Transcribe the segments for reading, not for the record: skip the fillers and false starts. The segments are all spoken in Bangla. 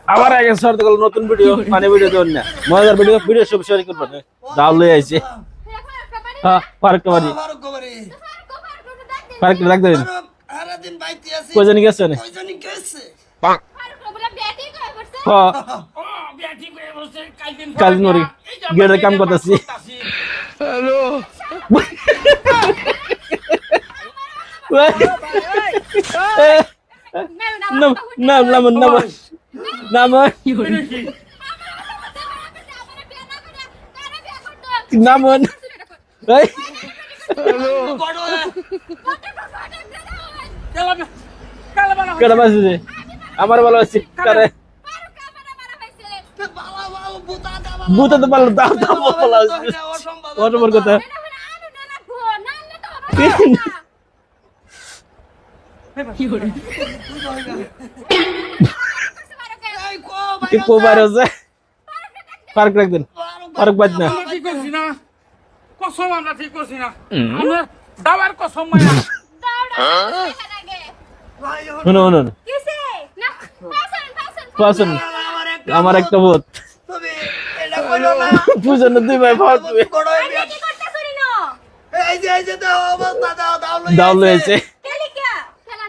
আবার আগে শর্ত করলো নতুন ভিডিও মানে ভিডিও দেন না মজার ভিডিও সব শেয়ার করবেন দাও লই আইছে হ্যাঁ পার্কটা বাড়ি পার্কটা রাখ দেন সারা দিন বাইতে আছি কয়জন গেছে না কয়জন গেছে হ্যাঁ ও ব্যাটি করে বসে কাল মরি গেড়ে কাম করতেছি হ্যালো নাম নাম নাম নাম নাম নাম এই কেডা বাজে আমার ভালো আছে কারে বুতা তো ভালো দাও দাও ভালো আছে অসম্ভব কথা কি কোবার আছে পার্ক রাখ দেন পার্ক বাজ না ঠিক করছি না কসম আমরা ঠিক করছি না আমরা দাবার কসম মায়া শুনো শুনো পাসন আমার একটা বোত তুমি এটা কইলো না বুঝেন না দুই ভাই ফাট তুমি গড়ই বিয়াটি এই যে দাও অবস্থা দাও দাও লইছে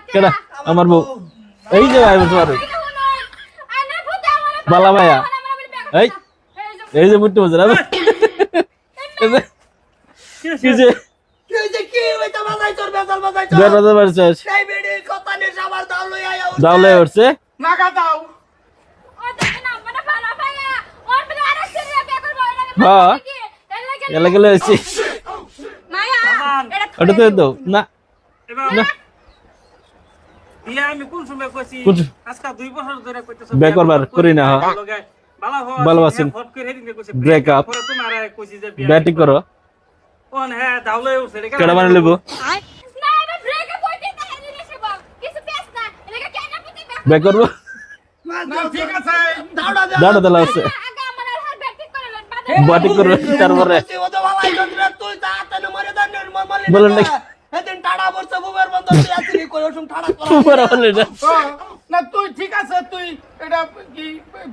কেডা আমার বউ এই যে ভাই বসবারে বালা ভাইয়া এই এই যে মুট্টু বজরা কি যে কি হইতা বাজাই তোর বেজাল বাজাই তোর বেড়াতে পারছস এই বেডি কথা নে সবার দাও লই আয়া দাও লই উঠছে নাগা দাও হ্যাঁ এলা গেলে আছি ওটা তো দাও না না ইয়া আমি কোন সময় কইছি কোন আজকে 2 বছর ধরে কইতেছ বে করবার করি না হ্যাঁ ভালো হয় ভালো আছেন ফট করে হেদিন কইছে ব্রেক আপ পরে তোমার কইছি যে ব্যাটিং করো কোন হ্যাঁ দাওলে উঠছে রে কেডা মানে লইব ব্যাক করব না ঠিক আছে দাঁড়া দাঁড়া আছে ব্যাটিং করো তারপরে তুই তো বালাই তোর তুই তাতে মরে দান মরমালি বলেন না এদিন টাড়া বর্ষ বুবের বন্ধ তুই আসলি কই ওসম টাড়া করা উপরে বলে না না তুই ঠিক আছে তুই এটা কি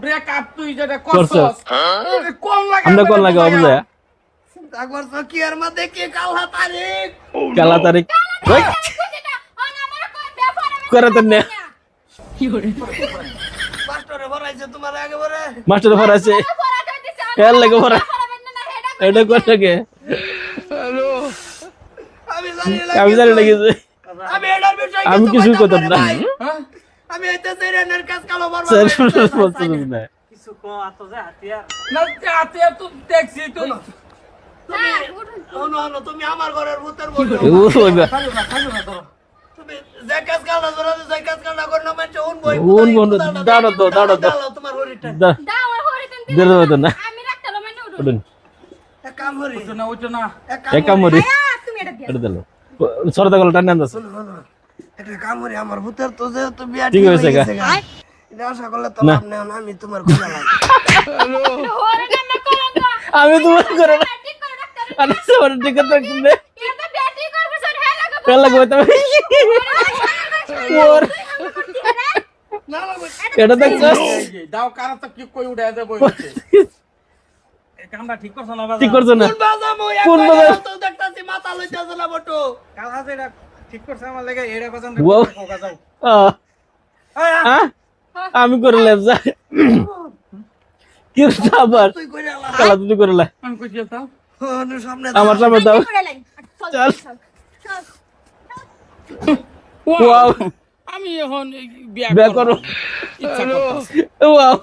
ব্রেক আপ তুই যেটা করছস। করছস কোন লাগে আমরা কোন লাগে অবজা তারপর তো কি আর মধ্যে কি কালা তারিখ কালা তারিখ ওই করে তো না মাস্টারে ভরাইছে তোমার আগে ভরে মাস্টার ফর আছে এর লাগে ফর এটা কোন লাগে হ্যালো আমি জানি আমি জানি লাগিছে আমি এটার বিষয় আমি কিছু করতাম না হ্যাঁ আমি এটা সেরেনের কাজ কালো বরবাদ স্যার বলতে না কিছু কো আতো যা হাতিয়ার না হাতে তুই দেখছি তুই তুমি তুমি আমার ঘরের ভূতের বলছো ওই বা খালো না ধরো তুমি যে কাজ কালো ধরো যে কাজ কালো করো না মানে উন বই দাঁড়া তো তোমার হরিটা দে তো না উঠুন এক কাম হরি ওটা না ওটা না এক কামড়ি এটা দিল সরদা গলা টান দাস একটা কাম হরি আমার ভূতের তো যে তো বিয়া ঠিক হয়েছে গা। এটা আশা করলে তো লাভ নেই আমি তোমার কথা লাগে আমি তোমার করে না আরে সর ঠিক আছে তুমি পেলা কই তুমি ওর না না এটা দেখছস দাও কারা তো কি কই উড়ায় দেব এই কামটা ঠিক করছ না বাবা ঠিক করছ না কোন বাজা মই কোন বাজা? তো দেখতাছি মাথা লইতাছ না বটো কাল হাতে এটা ঠিক করছ আমার লাগে এড়া বাজান Wow. কোকা যাও হ্যাঁ আমি করে লেবজা কি আবার তুই কইরা লা কালা তুমি করে লা আমি কই যাও ওর সামনে আমার সামনে দাও চল ওয়াও আমি এখন বিয়া বে করো ইচ্ছা করতেছি ওয়াও